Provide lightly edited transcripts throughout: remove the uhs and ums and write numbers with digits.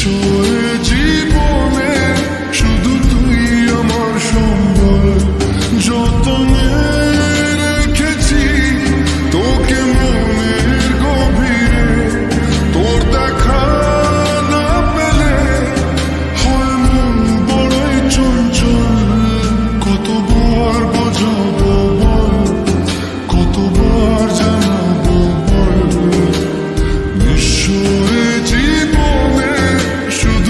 নিশ্চয় জীবনে শুধু তুই আমার সম্বল, যতনে রেখেছি তোকে মনের গভীরে। তোর দেখা না পেলে হয় মন বড়ই চঞ্চল, কতবার বোঝাবো বল, কতবার জানাবো বল। নিশ্চয় জীবনে শুধু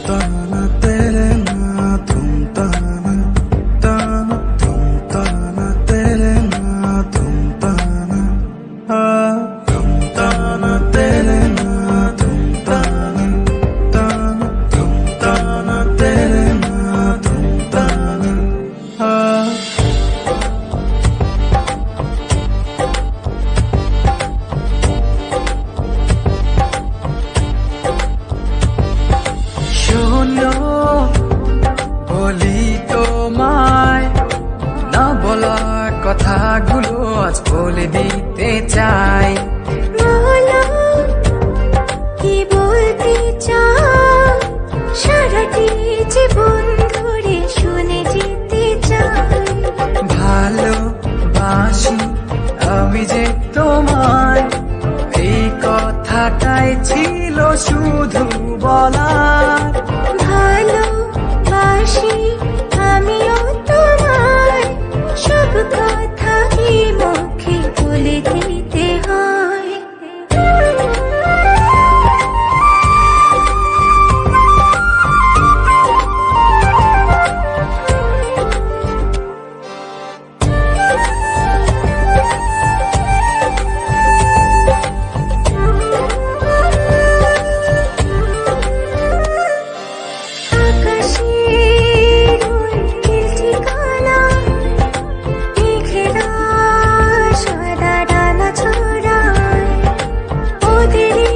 ताना तेरे ना तुम ताना ताना तुम ताना तेरे ना तुम ताना तुम ताना तेरे ना तुम ताना ताना तुम ताना तेरे ना तुम ताना শোনো বলি তোমায় না বলা কথাগুলো আজ বলে দিতে চাই বলো কি বলতে চাও সারাটি জীবন ধরে শুনে যেতে চাই ভালোবাসি আমি যে তোমায় এই কথাটাই ছিল শুধু বলার ভালোবাসি আমিও তোমায় সব কথা কি মুখে বলে দিতে হয় আকাশের ওই নীল ঠিকানা মেঘেরা সাদা ডানা ছড়ায় ওদেরই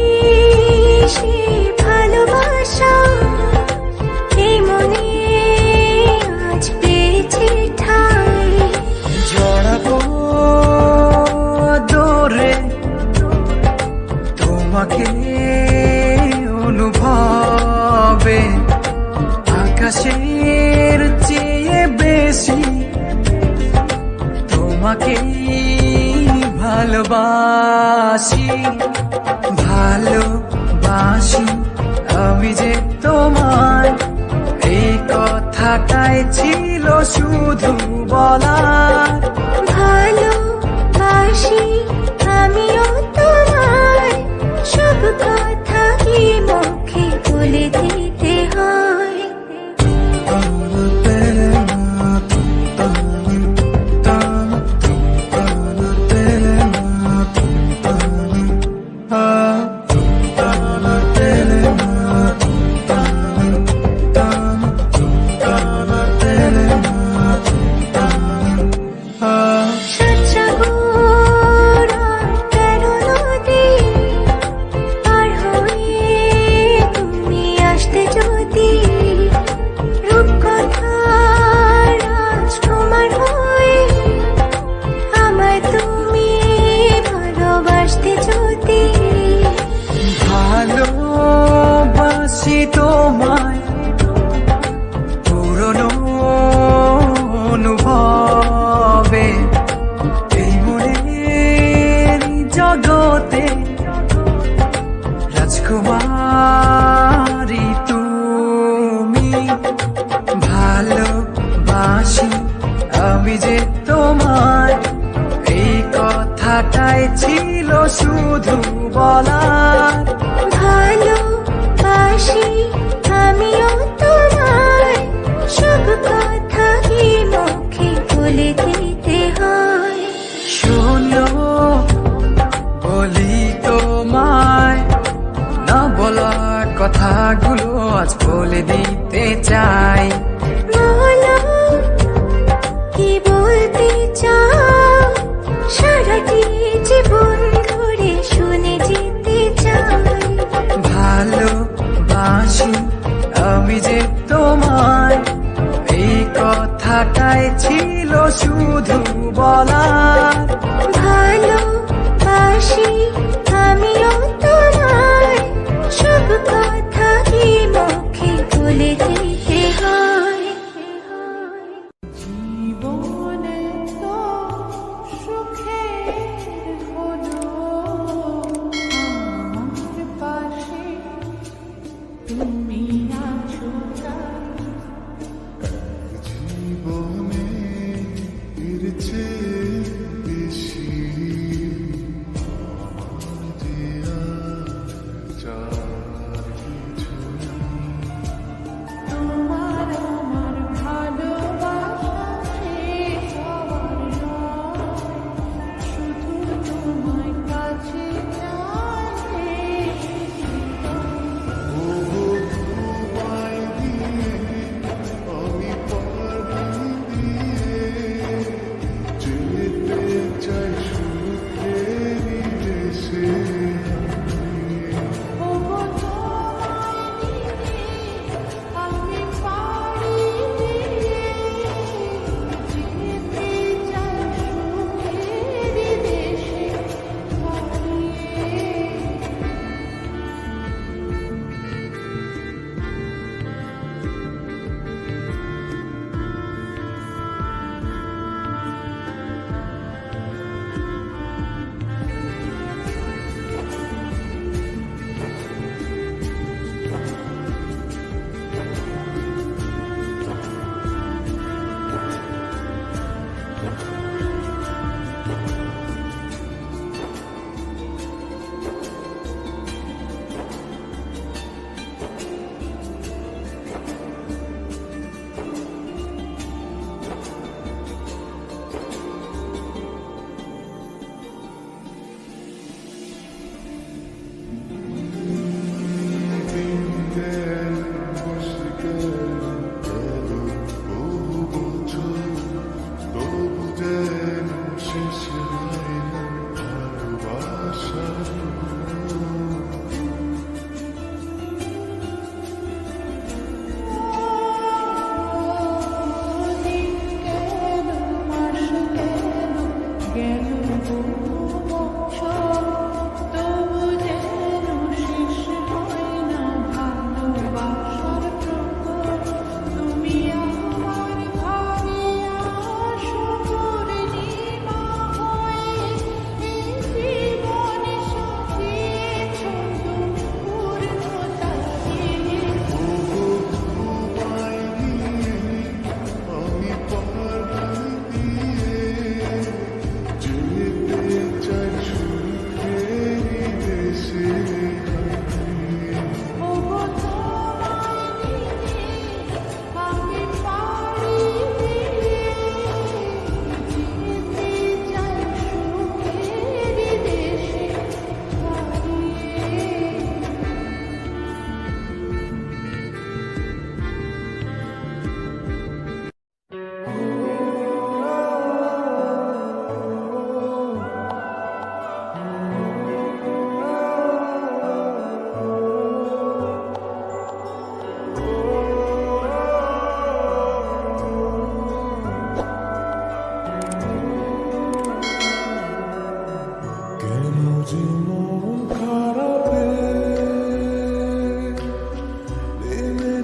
সে ভালোবাসা এই মনে আজ পেয়েছে ঠাই জড়াবো দৌড়ে তোমাকে অনুভবে আকাশের চেয়ে বেশি তোমাকে ভালোবাসি ভালোবাসি আমি যে তোমায় এই কথাটাই ছিল শুধু বলার ভালোবাসি আমিও তোমায় সব কথা কি মুখে বলে দিতে হয় ताना तेरे ना तुम ताना ताना तुम ताना तेरे ना तुम ताना तुम ताना तेरे ना तुम ताना ताना तुम ताना तेरे ना तुम ताना সাতসাগর আর 13 নদী পার হয়ে তুমি আসতে যদি রূপকথার রাজকুমার হয়ে আমায় তুমি ভালোবাসতে যদি ভালোবাসি তোমায় পুরনো অনুভবে এই মনের জগতে রাজকুমারী তুমি ভালোবাসি আমি যে তোমায় এই কথাটাই ছিল শুধু বলার ভালোবাসি আমিও তোমায় সব কথা কি মুখে বলে দিতে হয় শোনো বলি তোমায় না বলা কথাগুলো আজ বলে দিতে চাই বলো কি বলতে চাও সারাটি জীবন ধরে শুনে যেতে চাই ভালোবাসি আমি যে তোমায় এই কথাটাই ছিল শুধু বলার ভালোবাসি আমিও তোমায় সব কথা কি মুখে বলে দিতে হয় জীবনে তো সুখের হলো আমার পাশে তুমি আছো জীবনে এর চেয়ে বেশি আমার যে আর চাই কিছু নেই।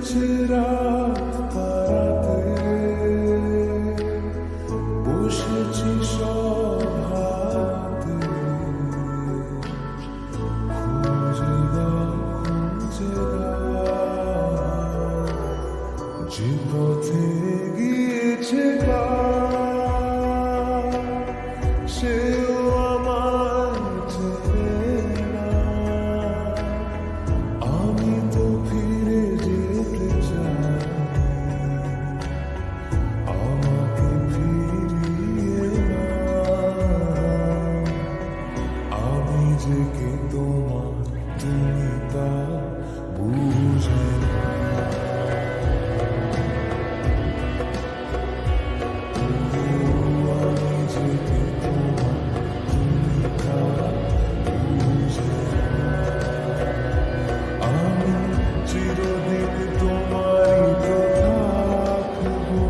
কেটেছে রাত পারাতে, বসেছি সব হাতে, খুঁজে দাও খুঁজে দাও, যে পথে গিয়েছে পা, সেও আমার চেনে না। আমি তো ফিরে যেতে চাই, আমাকে ফিরিয়ে নাও। আমি যে কে তোমার, তুমি তা বুঝে না। আমি যে কে তোমার, তুমি তা বুঝে না। আমি চিরদিন তোমারই তো থাকবো।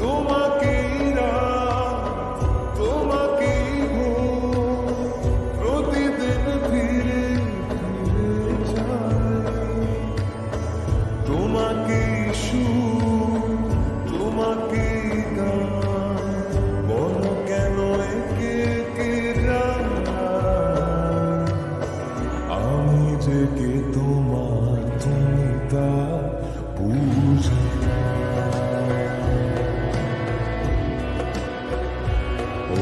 তোমাকেই রাত, তোমাকেই ভোর, প্রতিদিন ফিরে ফিরে যাই। তোমাকেই সুর, তোমাকেই গান, বলো কেন একে একে জানাই। আমি যে কে তোমার, তুমি তা বুঝে না। ও